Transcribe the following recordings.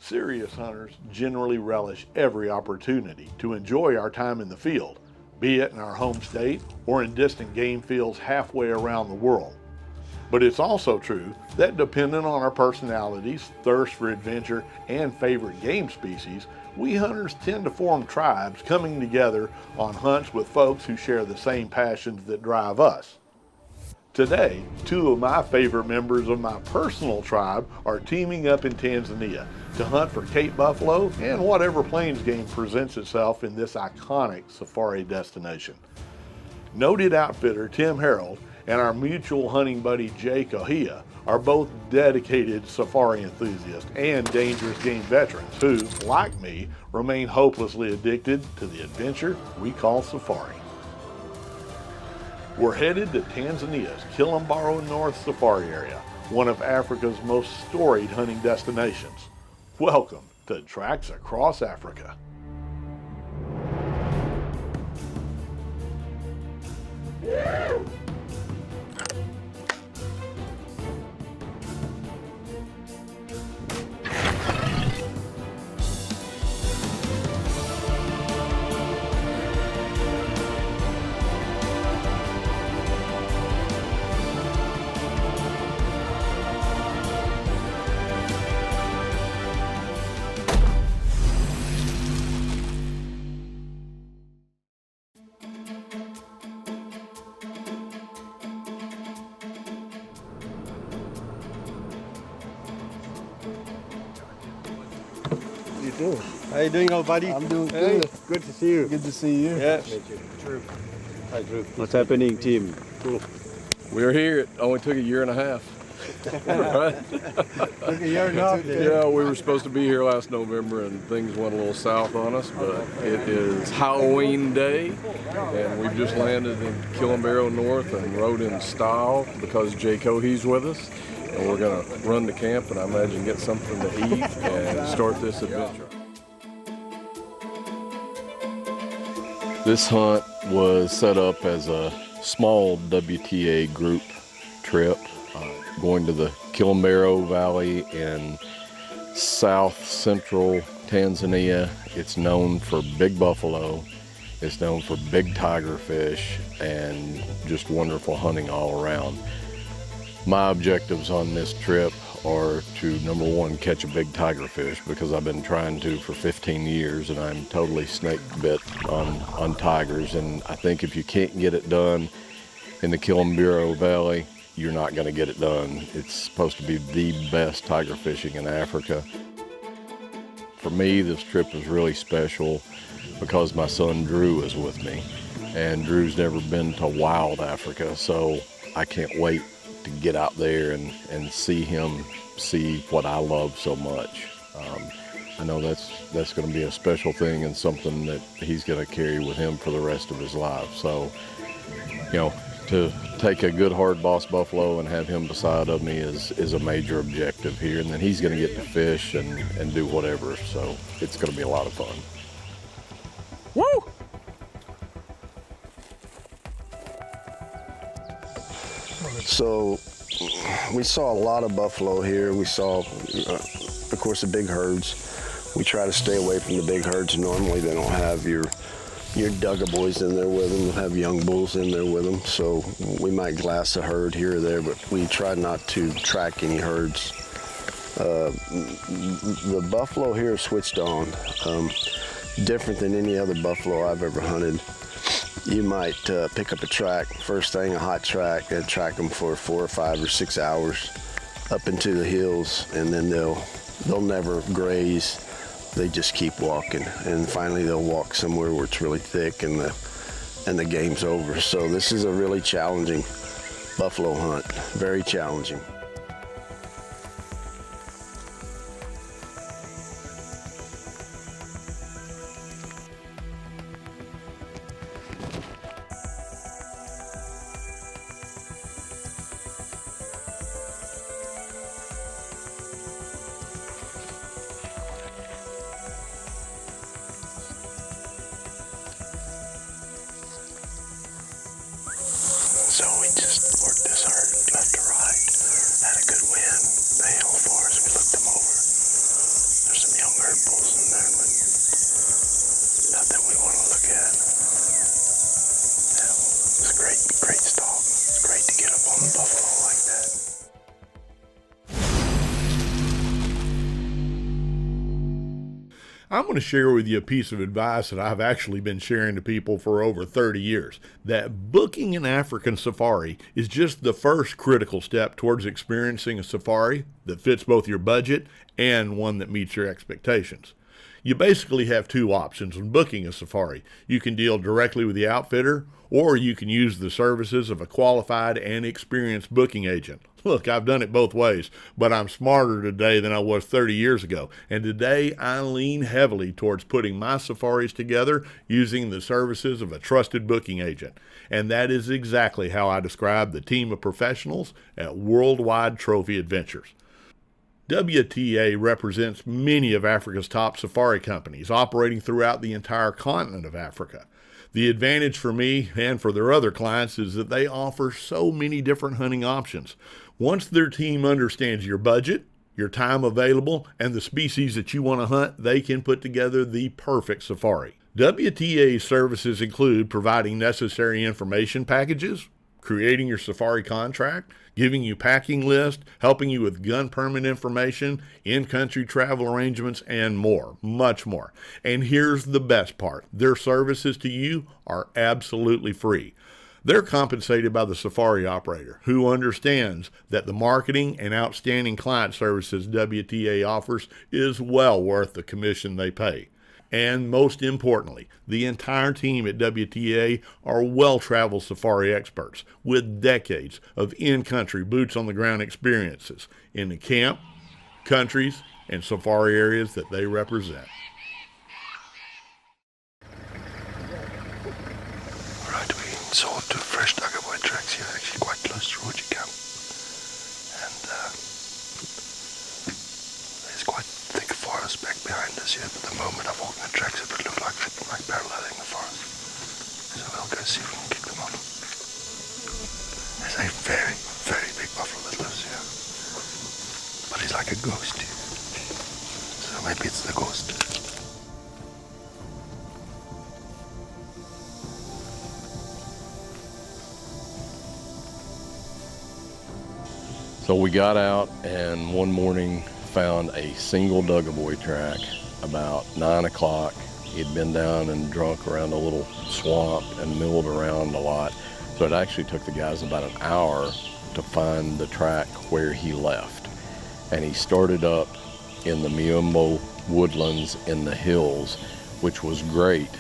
Serious hunters generally relish every opportunity to enjoy our time in the field, be it in our home state or in distant game fields halfway around the world. But it's also true that depending on our personalities, thirst for adventure, and favorite game species, we hunters tend to form tribes coming together on hunts with folks who share the same passions that drive us. Today, two of my favorite members of my personal tribe are teaming up in Tanzania to hunt for Cape buffalo and whatever plains game presents itself in this iconic safari destination. Noted outfitter Tim Herald and our mutual hunting buddy Jay Cohea are both dedicated safari enthusiasts and dangerous game veterans who, like me, remain hopelessly addicted to the adventure we call safari. We're headed to Tanzania's Kilimanjaro North Safari Area, one of Africa's most storied hunting destinations. Welcome to Tracks Across Africa. How you doing, old buddy? I'm doing hey, good. Good to see you. Good to see you. Yeah. True. Hi, Drew. What's happening, team? Cool. We're here. It only took a year and a half. Right? Took a year and a half. Yeah, we were supposed to be here last November and things went a little south on us, but it is Halloween Day and we've just landed in Kilimanjaro North and rode in style because Jay Cohea's with us. And we're going to run the camp and I imagine get something to eat and start this adventure. This hunt was set up as a small WTA group trip going to the Kilimanjaro Valley in south central Tanzania. It's known for big buffalo, it's known for big tiger fish, and just wonderful hunting all around. My objectives on this trip are to, number one, catch a big tiger fish because I've been trying to for 15 years and I'm totally snake bit on tigers, and I think if you can't get it done in the Kilimanjaro Valley, you're not going to get it done. It's supposed to be the best tiger fishing in Africa. For me, this trip is really special because my son Drew is with me, and Drew's never been to wild Africa, so I can't wait to get out there and see him see what I love so much. I know that's going to be a special thing and something that he's going to carry with him for the rest of his life. So, you know, to take a good hard boss buffalo and have him beside of me is a major objective here, and then he's going to get to fish and do whatever. So it's going to be a lot of fun. Woo! So we saw a lot of buffalo here. We saw, of course, the big herds. We try to stay away from the big herds. Normally they don't have your Duggar boys in there with them. They'll have young bulls in there with them. So we might glass a herd here or there, but we try not to track any herds. The buffalo here switched on. Different than any other buffalo I've ever hunted. You might pick up a track, first thing a hot track, and track them for 4 or 5 or 6 hours up into the hills, and then they'll never graze. They just keep walking, and finally they'll walk somewhere where it's really thick and the game's over. So this is a really challenging buffalo hunt, very challenging. So we just worked this hard left to right. bulls in there, but nothing we want to look at. Yeah, it's a great stalk. It's great to get up on the buffalo like that. I'm going to share with you a piece of advice that I've actually been sharing to people for over 30 years. That booking an African safari is just the first critical step towards experiencing a safari that fits both your budget and one that meets your expectations. You basically have two options when booking a safari. You can deal directly with the outfitter, or you can use the services of a qualified and experienced booking agent. Look, I've done it both ways, but I'm smarter today than I was 30 years ago. And today I lean heavily towards putting my safaris together using the services of a trusted booking agent. And that is exactly how I describe the team of professionals at Worldwide Trophy Adventures. WTA represents many of Africa's top safari companies operating throughout the entire continent of Africa. The advantage for me and for their other clients is that they offer so many different hunting options. Once their team understands your budget, your time available, and the species that you want to hunt, they can put together the perfect safari. WTA services include providing necessary information packages, creating your safari contract, giving you packing list, helping you with gun permit information, in-country travel arrangements, and more, much more. And here's the best part. Their services to you are absolutely free. They're compensated by the safari operator, who understands that the marketing and outstanding client services WTA offers is well worth the commission they pay. And most importantly, the entire team at WTA are well-traveled safari experts with decades of in-country, boots-on-the-ground experiences in the camp, countries, and safari areas that they represent. Right, we saw two fresh Daggerboy tracks here, actually quite close to Roger Camp. And there's quite thick forest back behind us here, but the moment I walk in the tracks it would look like paralleling the forest. So we'll go see if we can kick them off. There's a very, very big buffalo that lives here. But he's like a ghost. So maybe it's the ghost. So we got out and one morning found a single Duggaboy track about 9 o'clock. He'd been down and drunk around a little swamp and milled around a lot. So it actually took the guys about an hour to find the track where he left. And he started up in the Miombo woodlands in the hills, which was great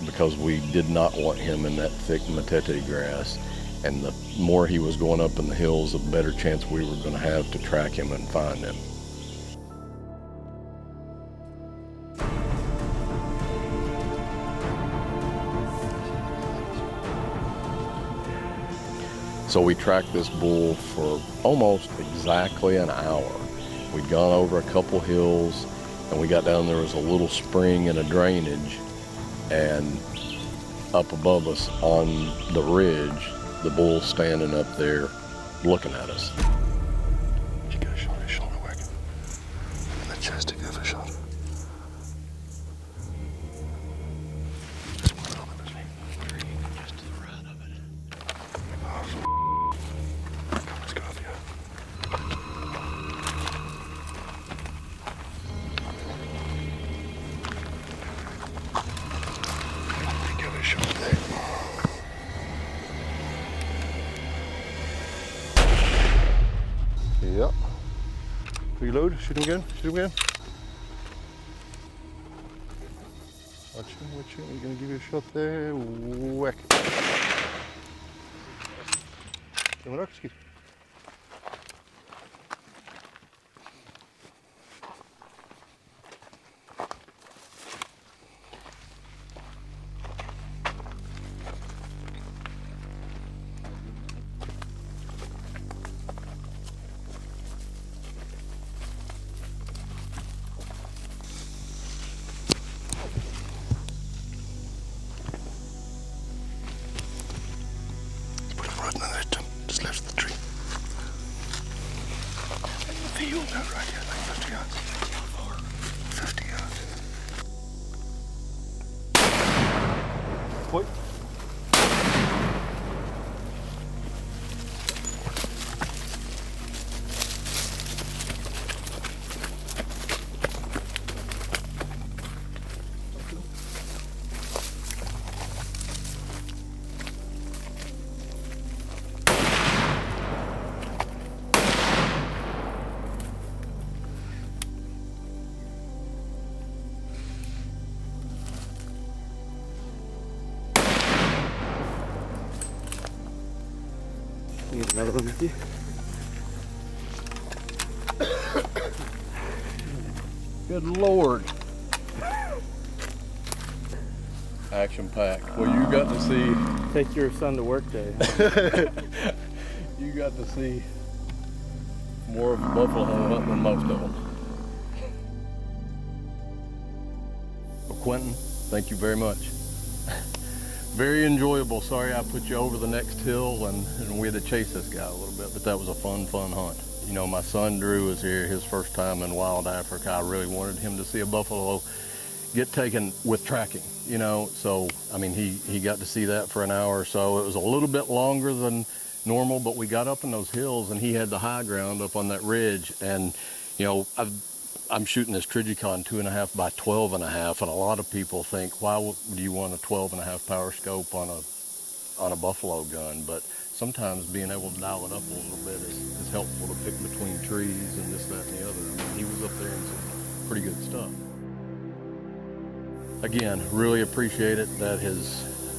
because we did not want him in that thick matete grass. And the more he was going up in the hills, the better chance we were going to have to track him and find him. So we tracked this bull for almost exactly an hour. We'd gone over a couple hills and we got down, there was a little spring and a drainage, and up above us on the ridge, the bull standing up there looking at us. She got a shot, his shoulder working. And the chest to give a shot. Just one little bit of me. Just to the right of it. Oh, come, let's go up here. Give a shot there. Yep. Reload, shoot him again, shoot him again. Watch him, we're gonna give you a shot there. Whack. Kom maar ook, schiet. Just left the tree. Another one with you? Good Lord. Action packed. Well, you got to see. Take your son to work day. You got to see more of a buffalo hunt than most of them. Well, Quentin, thank you very much. Very enjoyable. Sorry I put you over the next hill and we had to chase this guy a little bit, but that was a fun hunt. You know, my son Drew was here his first time in wild Africa. I really wanted him to see a buffalo get taken with tracking, you know, so I mean he got to see that for an hour or so. It was a little bit longer than normal, but we got up in those hills and he had the high ground up on that ridge. And you know, I'm shooting this Trigicon 2.5 by 12.5, and a lot of people think, why do you want a 12.5 power scope on a buffalo gun? But sometimes being able to dial it up a little bit is helpful to pick between trees and this, that, and the other. I mean, he was up there in some pretty good stuff. Again, really appreciate it.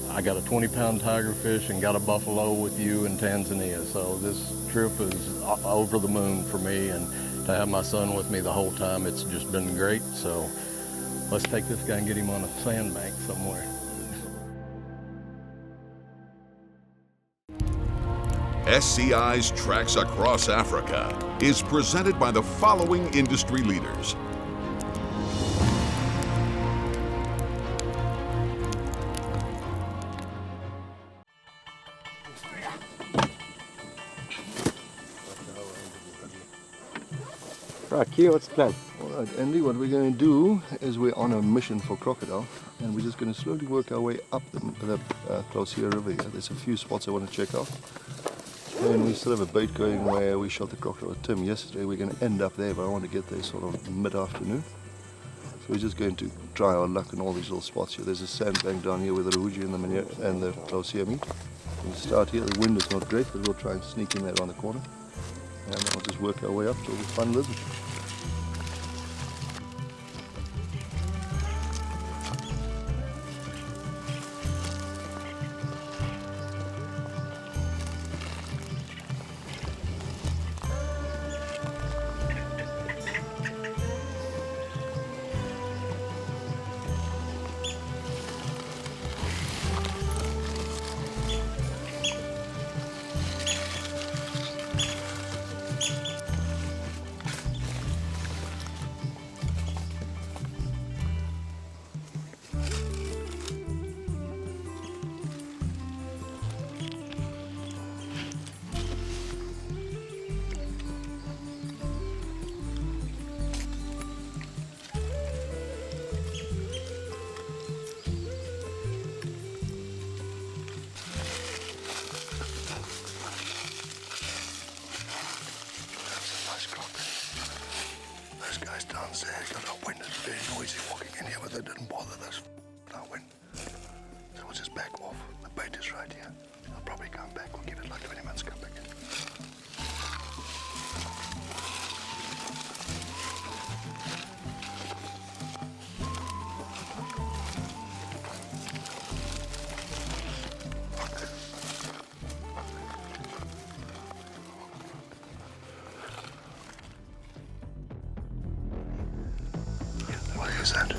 I got a 20-pound tigerfish and got a buffalo with you in Tanzania. So this trip is over the moon for me, and to have my son with me the whole time, it's just been great. So let's take this guy and get him on a sandbank somewhere. SCI's Tracks Across Africa is presented by the following industry leaders. Right, Q, what's the plan? All right, Andy, what we're going to do is we're on a mission for crocodile, and we're just going to slowly work our way up the Cohea River here. There's a few spots I want to check out. And we still have a bait going where we shot the crocodile with Tim yesterday. We're going to end up there, but I want to get there sort of mid-afternoon. So we're just going to try our luck in all these little spots here. There's a sandbank down here where the Ruji and the Cohea meet. We'll start here. The wind is not great, but we'll try and sneak in there around the corner. And then we'll just work our way up till we find lizard. What is that?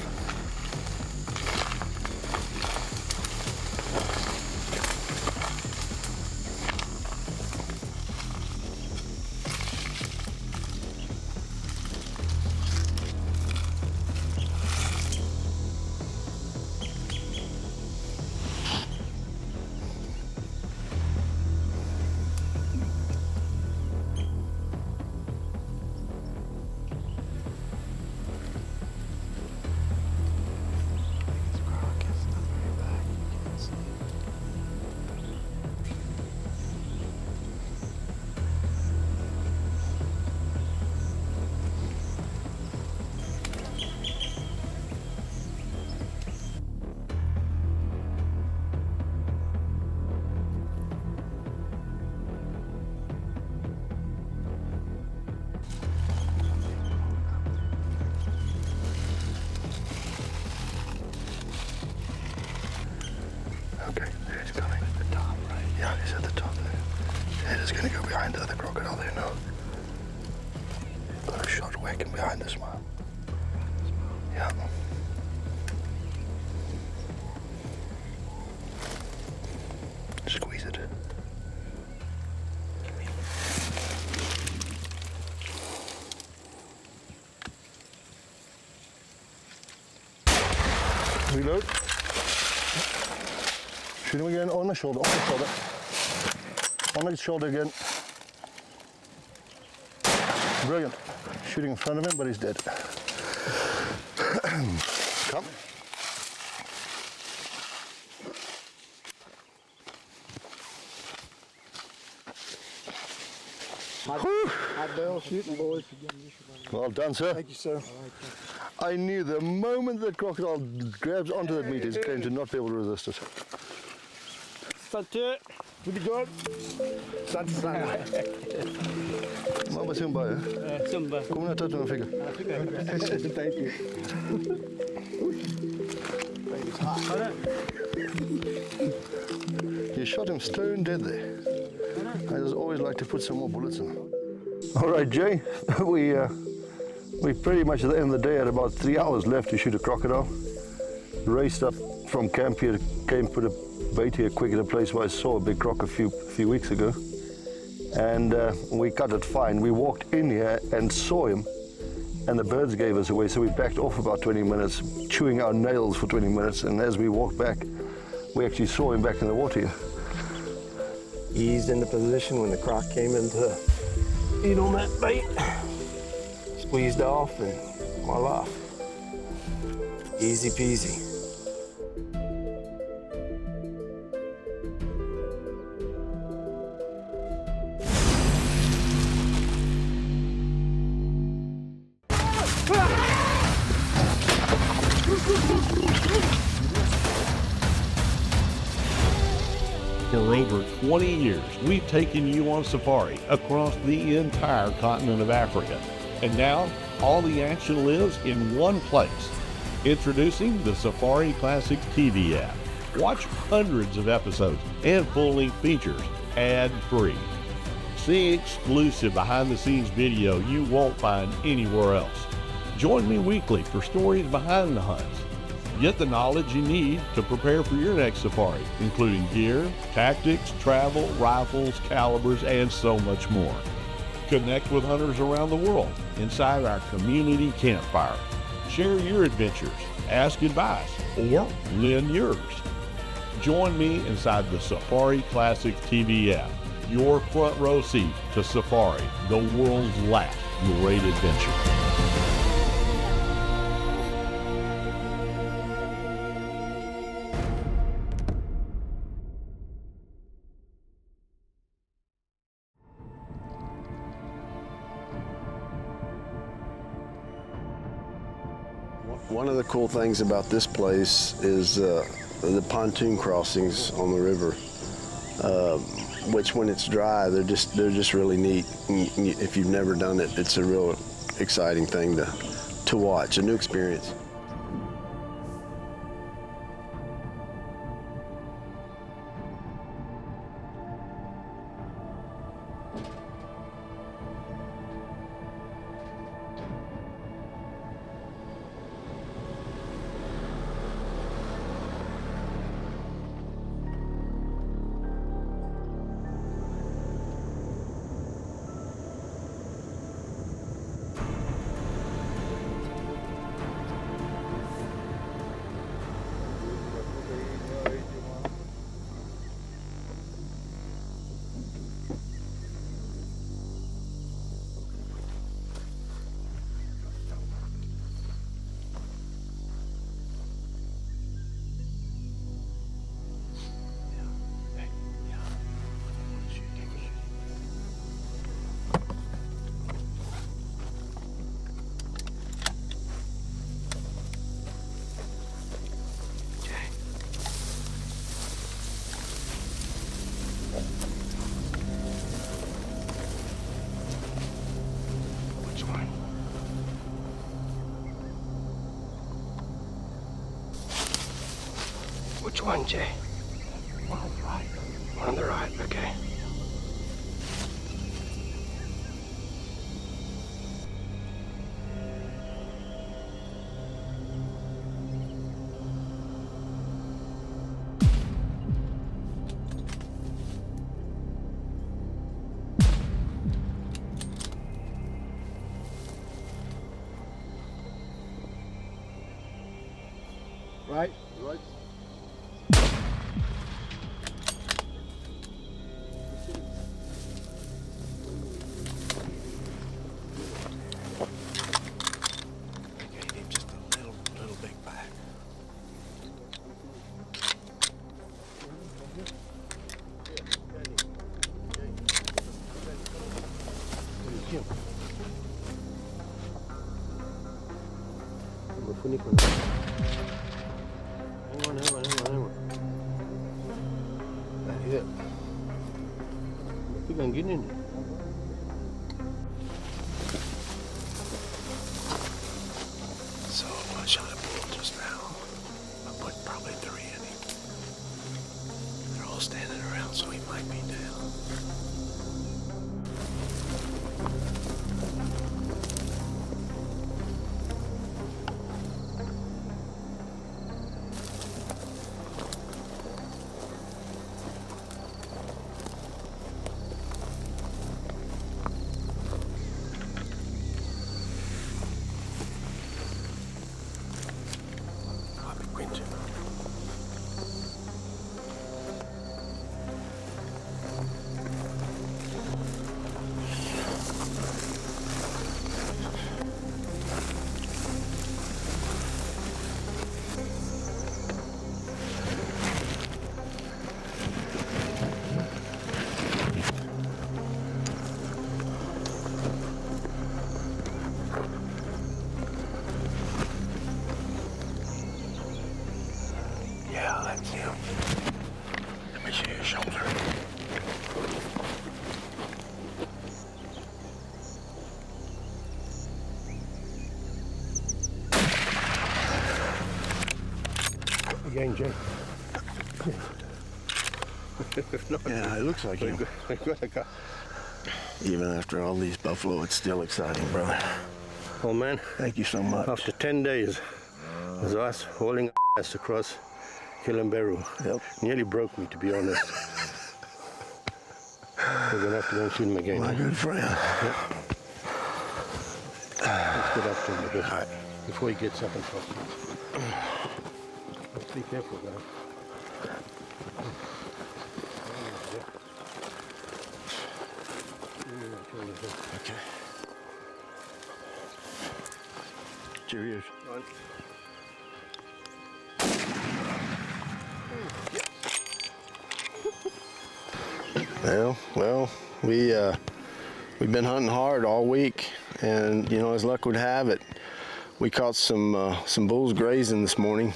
Okay, there he's coming. At the top, right? Yeah, he's at the top there. Head just gonna go behind the other crocodile there now. Got a shot whacking behind this one. Yeah. Squeeze it. Reload. Shoot him again on the shoulder, on the shoulder. On the shoulder again. Brilliant. Shooting in front of him, but he's dead. Come. Hot barrel shooting, boys. Well done, sir. Thank you, sir. I knew the moment that crocodile grabs onto that meat, he's going to not be able to resist it. Sante, pretty good. Mama Simba, eh? Simba. Kom nou tot mijn vinger. Thank you. You shot him stone dead there. I just always like to put some more bullets in. All right, Jay, we pretty much at the end of the day had about 3 hours left to shoot a crocodile. Raced up from camp here, came put a bait here quick at a place where I saw a big croc a few weeks ago. And we cut it fine. We walked in here and saw him, and the birds gave us away, so we backed off about 20 minutes, chewing our nails for 20 minutes, and as we walked back, we actually saw him back in the water here. Eased into position when the croc came into eat on that bait. Squeezed off and voila. Easy peasy. For over 20 years, we've taken you on safari across the entire continent of Africa. And now, all the action lives in one place. Introducing the Safari Classics TV app. Watch hundreds of episodes and full-length features ad-free. See exclusive behind-the-scenes video you won't find anywhere else. Join me weekly for stories behind the hunts. Get the knowledge you need to prepare for your next safari, including gear, tactics, travel, rifles, calibers, and so much more. Connect with hunters around the world inside our community campfire. Share your adventures, ask advice, or lend yours. Join me inside the Safari Classics TV app, your front row seat to safari, the world's last great adventure. One of the cool things about this place is the pontoon crossings on the river, which when it's dry, they're just really neat. If you've never done it, it's a real exciting thing to watch, a new experience. Which one, Jay? One on the right. One on the right, okay. Right? Right. Okay, just a little big back. Umefunikwa na. Hang on. That's it. Piga ngine ni. So I shot a bull just now. I put probably 3 in him. They're all standing around, so he might be down. Yeah, that's him. Let me see his shoulder. Again, Jay. Yeah, it looks like him. Even after all these buffalo, it's still exciting, brother. Oh man, Thank you so much. after 10 days, was us hauling ass across Kilimberu. Yep. Nearly broke me, to be honest. We're gonna have to go and shoot him again. My good friend. Let's get up to him a bit before he gets up and talks to us. Let's be careful, guys. Okay. Cheers. Well, we've been hunting hard all week, and you know, as luck would have it, we caught some bulls grazing this morning,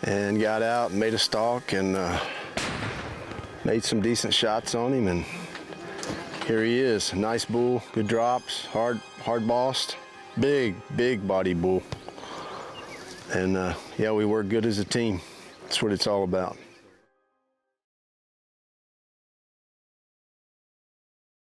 and got out and made a stalk and made some decent shots on him, and here he is. Nice bull, good drops, hard bossed, big body bull, and yeah, we work good as a team. That's what it's all about.